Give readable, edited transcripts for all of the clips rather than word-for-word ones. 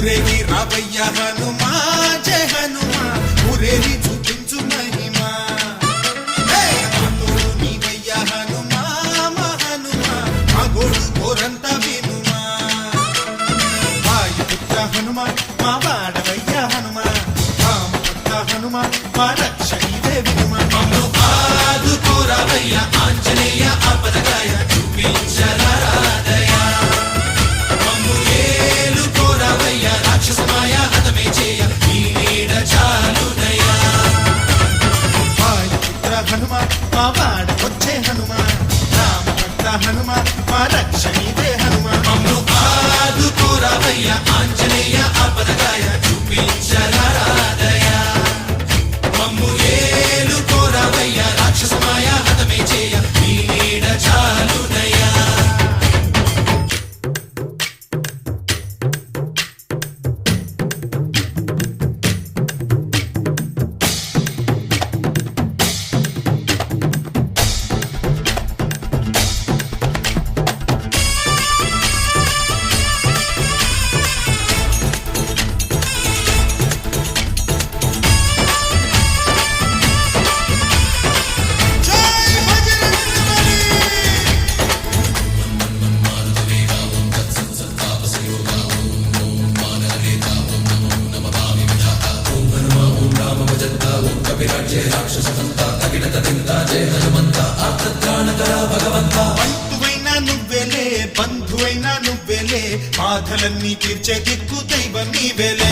ఊరేగి రావయ్య హనుమా జయ హనుమా ఊరేగి చూపించు మహిమా తోడు నీవయ్య హనుమా మా హనుమా మా గోడు కోరంతా వినుమా వాయుపుత్ర హనుమా మా వాడవయ్య హనుమా రామపుత్ర హనుమా మా రక్ష ఇదే వినుమా ఆదుకోరావయ్య ఆంజనేయ ఆపదగాయ చూపించరాదయ మమ్ము ఏలుకోరావయ్య రాక్షసమాయ హతమే చేయ ఈ నీడ చాలుదయ వాయుపుత్ర హనుమా మా వాడకొచ్చే హనుమా రామభక్త హనుమా మా రక్ష ఇదే హనుమా మమ్ము ఆదుకోరావయ్య ఆంజనేయ ఆపదగాయ చూపించరాదయ మమ్ము ఏలుకోరావయ్య రాక్షసమాయ హతమే చేయ ఈ నీడ చాలుదయా బంధువైనా నువ్వేలే బంధువైనా నువ్వేలే బాధలన్నీ తీర్చే దిక్కు దైవం నీవేలే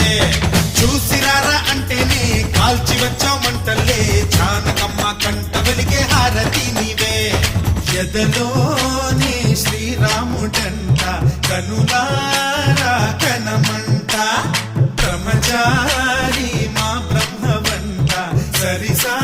చూసిరారా అంటేనే కాల్చి వచ్చామంటలే జానకమ్మ కంట వెలిగే హారతి నీవే ఎదలోనే శ్రీరాముడంట కనులారా కనమంట బ్రహ్మచారి మా బ్రహ్మవంత సరిసా